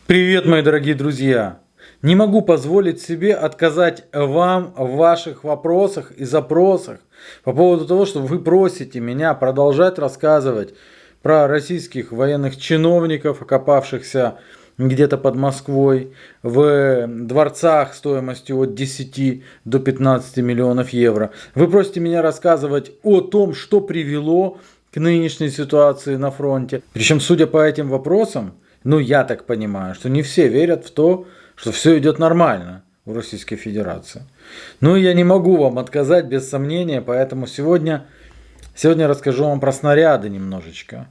Привет, мои дорогие друзья! Не могу позволить себе отказать вам в ваших вопросах и запросах по поводу того, что вы просите меня продолжать рассказывать про российских военных чиновников, окопавшихся где-то под Москвой, в дворцах стоимостью от 10 до 15 миллионов евро. Вы просите меня рассказывать о том, что привело к нынешней ситуации на фронте. Причем, судя по этим вопросам, я так понимаю, что не все верят в то, что все идет нормально в Российской Федерации. Я не могу вам отказать без сомнения, поэтому сегодня расскажу вам про снаряды немножечко.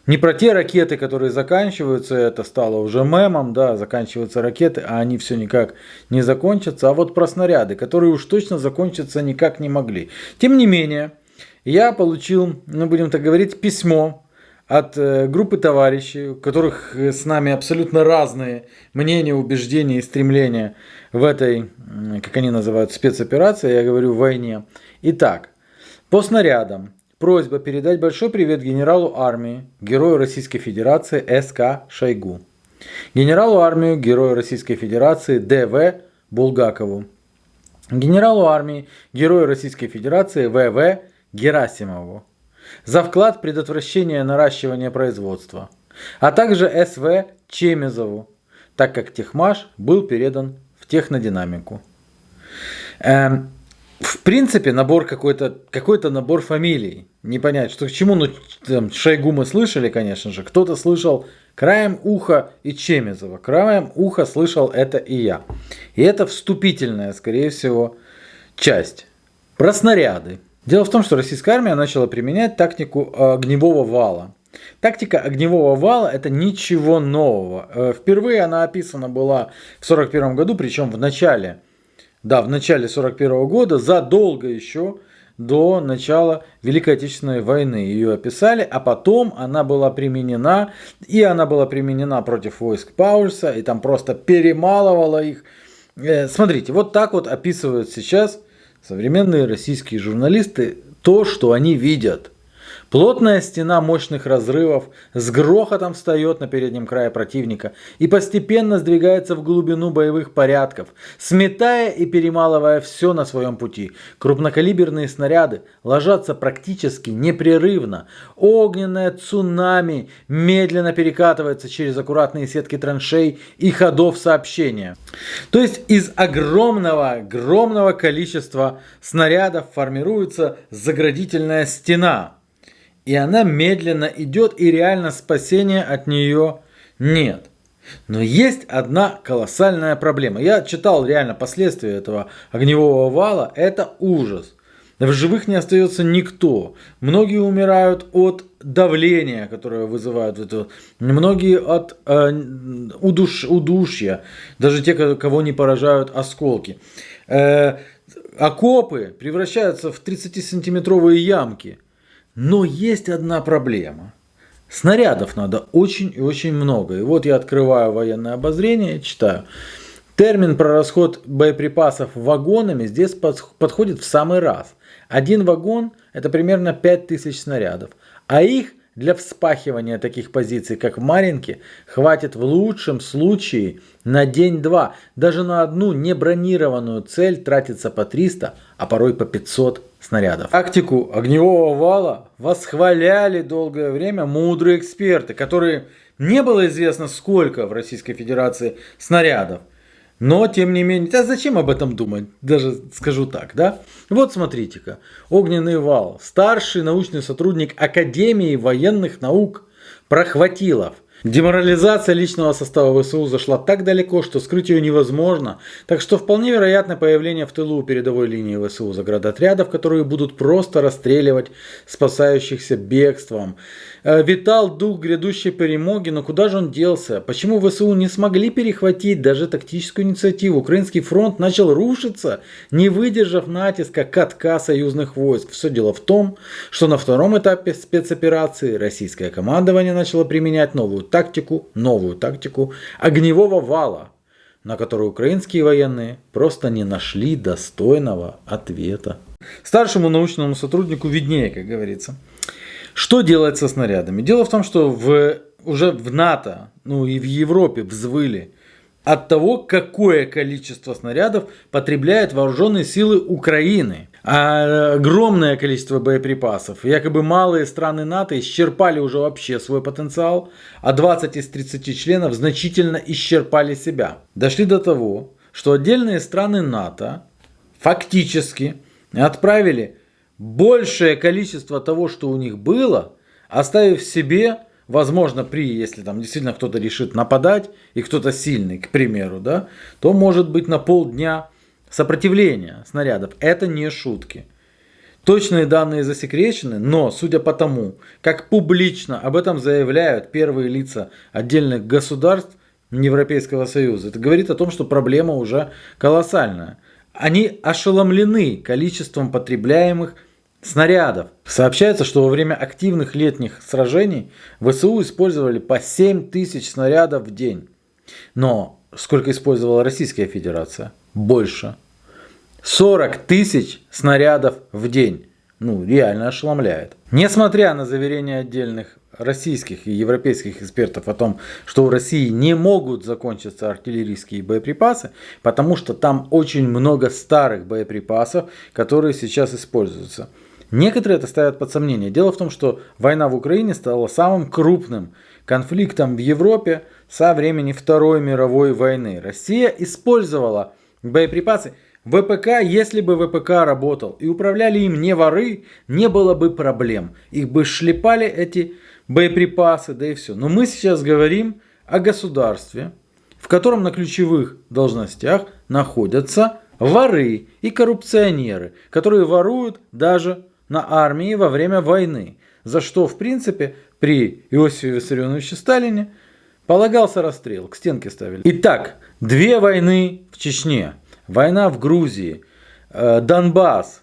Не про те ракеты, которые заканчиваются, это стало уже мемом, да, заканчиваются ракеты, а они все никак не закончатся, а вот про снаряды, которые уж точно закончиться никак не могли. Тем не менее, я получил, будем так говорить, письмо от группы товарищей, у которых с нами абсолютно разные мнения, убеждения и стремления в этой, как они называют, спецоперации, я говорю, войне. Итак, по снарядам. Просьба передать большой привет генералу армии, герою Российской Федерации СК Шойгу. Генералу армии, герою Российской Федерации ДВ Булгакову. Генералу армии, герою Российской Федерации ВВ Герасимову. За вклад в предотвращение наращивания производства. А также СВ Чемезову, так как Техмаш был передан в технодинамику. В принципе, набор какой-то набор фамилий. Не понять, что к чему. Шойгу мы слышали, конечно же. Кто-то слышал краем уха и Чемезова. Краем уха слышал это и я. И это вступительная, скорее всего, часть. Про снаряды. Дело в том, что российская армия начала применять тактику огневого вала. Тактика огневого вала – это ничего нового. Впервые она описана была в 1941 году, причем в начале 1941 года, задолго еще до начала Великой Отечественной войны ее описали, а потом она была применена, против войск Паульса, и там просто перемалывала их. Смотрите, вот так вот описывают сейчас современные российские журналисты то, что они видят. Плотная стена мощных разрывов с грохотом встает на переднем крае противника и постепенно сдвигается в глубину боевых порядков, сметая и перемалывая все на своем пути. Крупнокалиберные снаряды ложатся практически непрерывно. Огненное цунами медленно перекатывается через аккуратные сетки траншей и ходов сообщения. То есть из огромного количества снарядов формируется заградительная стена. И она медленно идет, и реально спасения от нее нет. Но есть одна колоссальная проблема. Я читал реально последствия этого огневого вала. Это ужас. В живых не остается никто. Многие умирают от давления, которое вызывают это. Многие от удушья. Даже те, кого не поражают осколки. Окопы превращаются в 30-сантиметровые ямки. Но есть одна проблема. Снарядов надо очень и очень много. И вот я открываю военное обозрение и читаю. Термин про расход боеприпасов вагонами здесь подходит в самый раз. Один вагон – это примерно 5000 снарядов. А их для вспахивания таких позиций, как в Марьинке, хватит в лучшем случае на день-два. Даже на одну небронированную цель тратится по 300, а порой по 500 снарядов. Тактику огневого вала восхваляли долгое время мудрые эксперты, которые не было известно сколько в Российской Федерации снарядов. Но, тем не менее, зачем об этом думать? Даже скажу так, да? Вот смотрите-ка. Огненный вал. Старший научный сотрудник Академии военных наук Прохватилов. Деморализация личного состава ВСУ зашла так далеко, что скрыть ее невозможно. Так что вполне вероятно появление в тылу передовой линии ВСУ заградотрядов, которые будут просто расстреливать спасающихся бегством. Витал дух грядущей перемоги, но куда же он делся? Почему ВСУ не смогли перехватить даже тактическую инициативу? Украинский фронт начал рушиться, не выдержав натиска катка союзных войск. Все дело в том, что на втором этапе спецоперации российское командование начало применять новую тактику огневого вала, на которую украинские военные просто не нашли достойного ответа. Старшему научному сотруднику виднее, как говорится. Что делать со снарядами? Дело в том, что в уже в НАТО, ну и в Европе взвыли от того, какое количество снарядов потребляют вооруженные силы Украины. А огромное количество боеприпасов. Якобы малые страны НАТО исчерпали уже вообще свой потенциал, а 20 из 30 членов значительно исчерпали себя. Дошли до того, что отдельные страны НАТО фактически отправили большее количество того, что у них было, оставив себе, возможно, если там действительно кто-то решит нападать, и кто-то сильный, к примеру, да, то может быть на полдня сопротивления снарядов. Это не шутки. Точные данные засекречены, но судя по тому, как публично об этом заявляют первые лица отдельных государств Европейского Союза, это говорит о том, что проблема уже колоссальная. Они ошеломлены количеством потребляемых снарядов. Сообщается, что во время активных летних сражений ВСУ использовали по 7 тысяч снарядов в день. Но сколько использовала Российская Федерация? Больше. 40 тысяч снарядов в день. Ну, реально ошеломляет. Несмотря на заверения отдельных российских и европейских экспертов о том, что у России не могут закончиться артиллерийские боеприпасы, потому что там очень много старых боеприпасов, которые сейчас используются. Некоторые это ставят под сомнение. Дело в том, что война в Украине стала самым крупным конфликтом в Европе со времени Второй мировой войны. Россия использовала боеприпасы. ВПК, если бы ВПК работал и управляли им не воры, не было бы проблем. Их бы шлепали эти боеприпасы, да и все. Но мы сейчас говорим о государстве, в котором на ключевых должностях находятся воры и коррупционеры, которые воруют даже на армии во время войны. За что, в принципе, при Иосифе Виссарионовиче Сталине полагался расстрел, к стенке ставили. Итак, 2 войны в Чечне. Война в Грузии, Донбасс,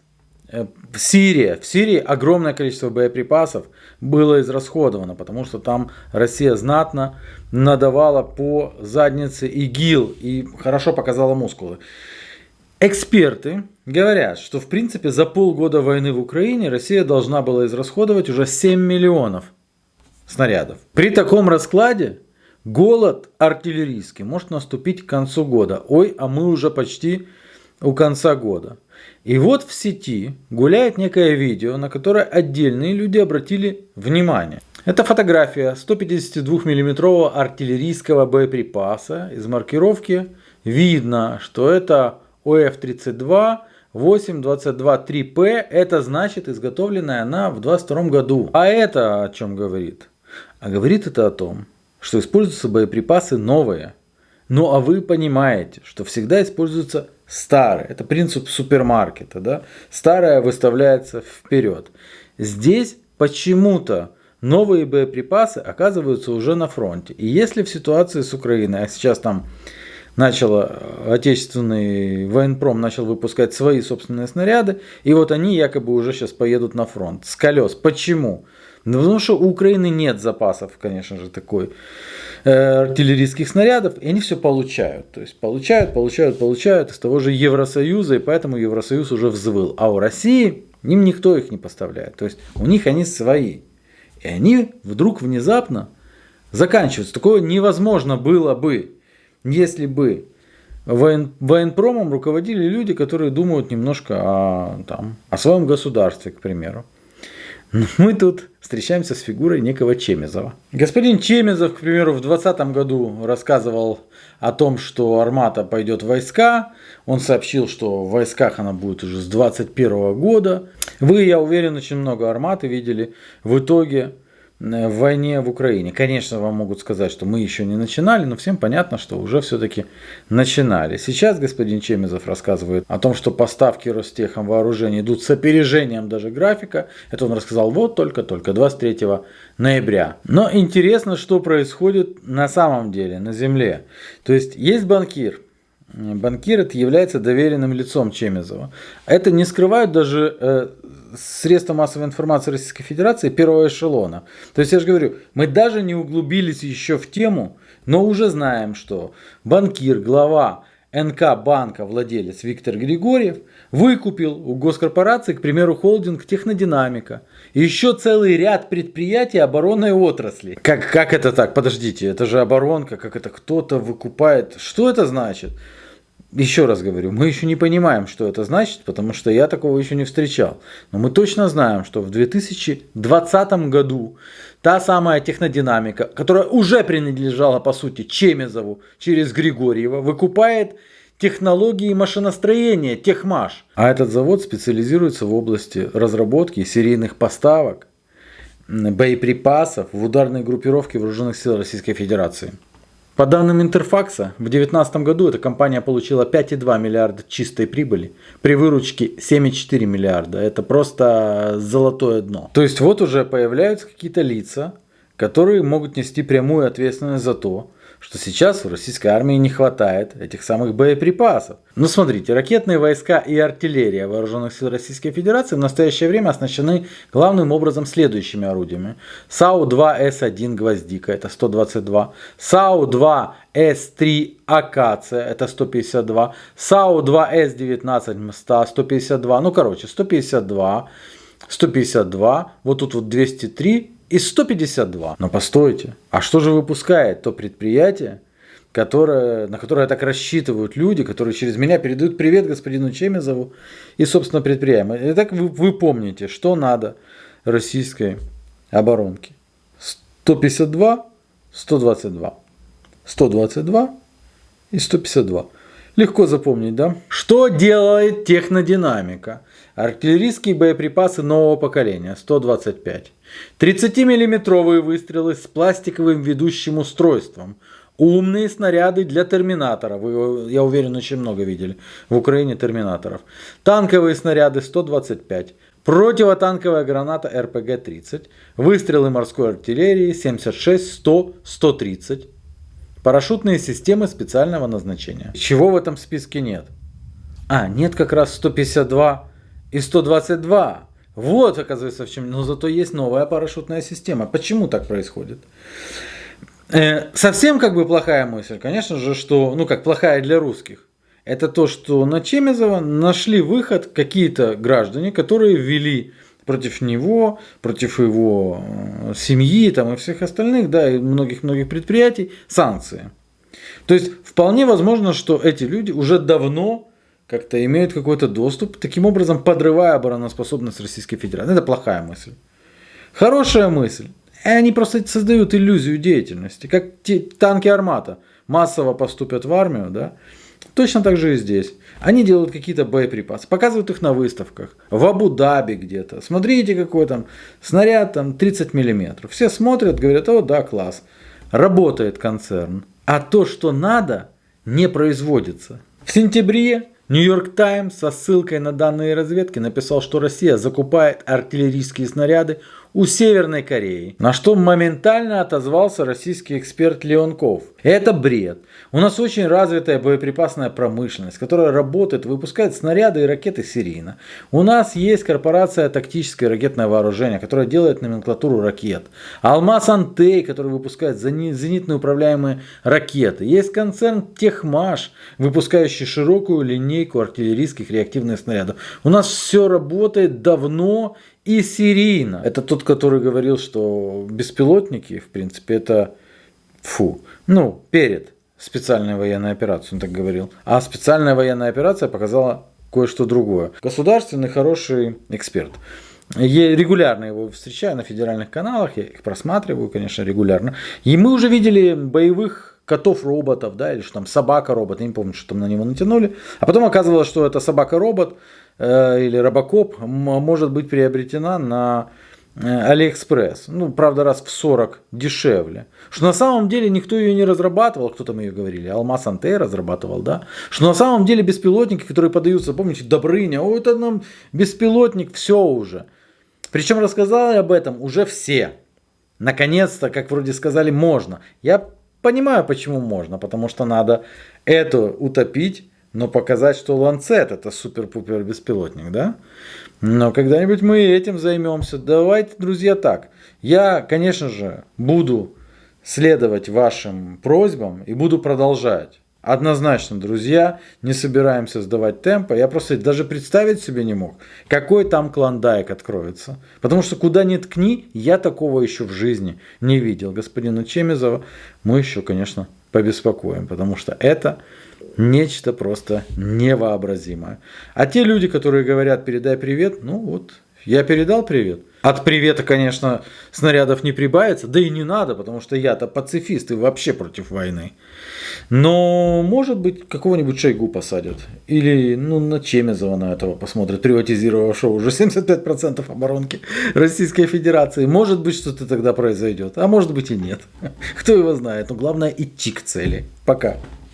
Сирия. В Сирии огромное количество боеприпасов было израсходовано, потому что там Россия знатно надавала по заднице ИГИЛ и хорошо показала мускулы. Эксперты говорят, что в принципе за полгода войны в Украине Россия должна была израсходовать уже 7 миллионов снарядов. При таком раскладе голод артиллерийский может наступить к концу года. Ой, а мы уже почти у конца года. И вот в сети гуляет некое видео, на которое отдельные люди обратили внимание. Это фотография 152 миллиметрового артиллерийского боеприпаса. Из маркировки видно, что это ОФ-32 822-3П. Это значит изготовленная она в 22 году. А это о чем говорит? А говорит это о том, что используются боеприпасы новые. Ну а вы понимаете, что всегда используются старые. Это принцип супермаркета. Да? Старое выставляется вперед. Здесь почему-то новые боеприпасы оказываются уже на фронте. И если в ситуации с Украиной, а сейчас там отечественный военпром начал выпускать свои собственные снаряды, и вот они якобы уже сейчас поедут на фронт с колес. Почему? Ну, потому что у Украины нет запасов, конечно же, такой артиллерийских снарядов, и они все получают. То есть получают из того же Евросоюза, и поэтому Евросоюз уже взвыл. А у России им никто их не поставляет. То есть у них они свои. И они вдруг внезапно заканчиваются. Такое невозможно было бы, если бы военпромом руководили люди, которые думают немножко о своем государстве, к примеру. Но мы тут встречаемся с фигурой некого Чемезова. Господин Чемезов, к примеру, в 2020 году рассказывал о том, что Армата пойдет в войска. Он сообщил, что в войсках она будет уже с 2021 года. Вы, я уверен, очень много Арматы видели в итоге в войне в Украине. Конечно, вам могут сказать, что мы еще не начинали, но всем понятно, что уже все-таки начинали. Сейчас господин Чемезов рассказывает о том, что поставки Ростехом вооружений идут с опережением даже графика. Это он рассказал вот только 23 ноября. Но интересно, что происходит на самом деле, на земле. То есть есть банкир. Банкир это является доверенным лицом Чемезова. Это не скрывают даже средства массовой информации Российской Федерации первого эшелона. То есть я же говорю, мы даже не углубились еще в тему, но уже знаем, что банкир, глава НК банка владелец Виктор Григорьев выкупил у госкорпорации, к примеру, холдинг Технодинамика и еще целый ряд предприятий оборонной отрасли. Как это так? Подождите, это же оборонка, как это кто-то выкупает? Что это значит? Еще раз говорю, мы еще не понимаем, что это значит, потому что я такого еще не встречал. Но мы точно знаем, что в 2020 году та самая Технодинамика, которая уже принадлежала по сути Чемезову через Григорьева, выкупает технологии машиностроения Техмаш. А этот завод специализируется в области разработки серийных поставок боеприпасов в ударной группировке вооруженных сил Российской Федерации. По данным Интерфакса, в 2019 году эта компания получила 5,2 миллиарда чистой прибыли при выручке 7,4 миллиарда. Это просто золотое дно. То есть вот уже появляются какие-то лица, которые могут нести прямую ответственность за то, что сейчас в российской армии не хватает этих самых боеприпасов. Ну смотрите, ракетные войска и артиллерия вооруженных сил Российской Федерации в настоящее время оснащены главным образом следующими орудиями. САУ-2С1 «Гвоздика» это 122, САУ-2С3 «Акация» это 152, САУ-2С19 «Мста» 152, ну короче 152, 152, вот тут вот 203 и 152. Но постойте, а что же выпускает то предприятие, на которое так рассчитывают люди, которые через меня передают привет господину Чемезову и, собственно, предприятиям. Итак, вы помните, что надо российской оборонке. 152, 122, 122 и 152. Легко запомнить, да? Что делает Технодинамика? Артиллерийские боеприпасы нового поколения 125. 30-миллиметровые выстрелы с пластиковым ведущим устройством. Умные снаряды для терминаторов. Вы, я уверен, очень много видели в Украине терминаторов. Танковые снаряды 125. Противотанковая граната РПГ-30. Выстрелы морской артиллерии 76, 100, 130. Парашютные системы специального назначения. Чего в этом списке нет? Нет как раз 152 и 122. Вот, оказывается, в чем. Но зато есть новая парашютная система. Почему так происходит? Совсем как бы плохая мысль, конечно же, что, как плохая для русских. Это то, что на Чемезова нашли выход какие-то граждане, которые ввели против него, против его семьи там, и всех остальных, да, и многих-многих предприятий санкции. То есть вполне возможно, что эти люди уже давно как-то имеют какой-то доступ, таким образом подрывая обороноспособность Российской Федерации. Это плохая мысль. Хорошая мысль. Они просто создают иллюзию деятельности. Как танки «Армата» массово поступят в армию, да? Точно так же и здесь. Они делают какие-то боеприпасы, показывают их на выставках, в Абу-Даби где-то. Смотрите, какой там снаряд, там 30 миллиметров. Все смотрят, говорят, о, да, класс. Работает концерн. А то, что надо, не производится. В сентябре Нью-Йорк Таймс со ссылкой на данные разведки написал, что Россия закупает артиллерийские снаряды у Северной Кореи. На что моментально отозвался российский эксперт Леонков. Это бред. У нас очень развитая боеприпасная промышленность, которая работает, выпускает снаряды и ракеты серийно. У нас есть корпорация «Тактическое ракетное вооружение», которая делает номенклатуру ракет. Алмаз Антей, который выпускает зенитно управляемые ракеты. Есть концерн Техмаш, выпускающий широкую линейку артиллерийских реактивных снарядов. У нас все работает давно и серийно. Это тот, который говорил, что беспилотники, в принципе, это перед специальной военной операцией, он так говорил. А специальная военная операция показала кое-что другое. Государственный хороший эксперт. Я регулярно его встречаю на федеральных каналах, я их просматриваю, конечно, регулярно. И мы уже видели боевых котов-роботов, да, или что там собака-робот, я не помню, что там на него натянули. А потом оказывалось, что эта собака-робот или робокоп может быть приобретена на Алиэкспресс. Правда, раз в 40 дешевле. Что на самом деле никто ее не разрабатывал, кто там ее говорили, Алмаз Антей разрабатывал, да. Что на самом деле беспилотники, которые подаются, помните, Добрыня, это нам беспилотник, все уже. Причем рассказали об этом уже все. Наконец-то, как вроде сказали, можно. Я понимаю, почему можно, потому что надо это утопить, но показать, что Ланцет это супер-пупер беспилотник, да? Но когда-нибудь мы этим займемся. Давайте, друзья, так. Я, конечно же, буду следовать вашим просьбам и буду продолжать Однозначно, друзья, не собираемся сдавать темпа. Я просто даже представить себе не мог, какой там клондайк откроется. Потому что куда ни ткни, я такого еще в жизни не видел. Господина Чемезова мы еще, конечно, побеспокоим, потому что это нечто просто невообразимое. А те люди, которые говорят «передай привет», ну вот, я передал привет. От привета, конечно, снарядов не прибавится, да и не надо, потому что я-то пацифист и вообще против войны. Но, может быть, какого-нибудь Шойгу посадят. Или, ну, на Чемезова на этого посмотрят, приватизировавшего уже 75% оборонки Российской Федерации. Может быть, что-то тогда произойдет, а может быть и нет. Кто его знает. Но главное идти к цели. Пока.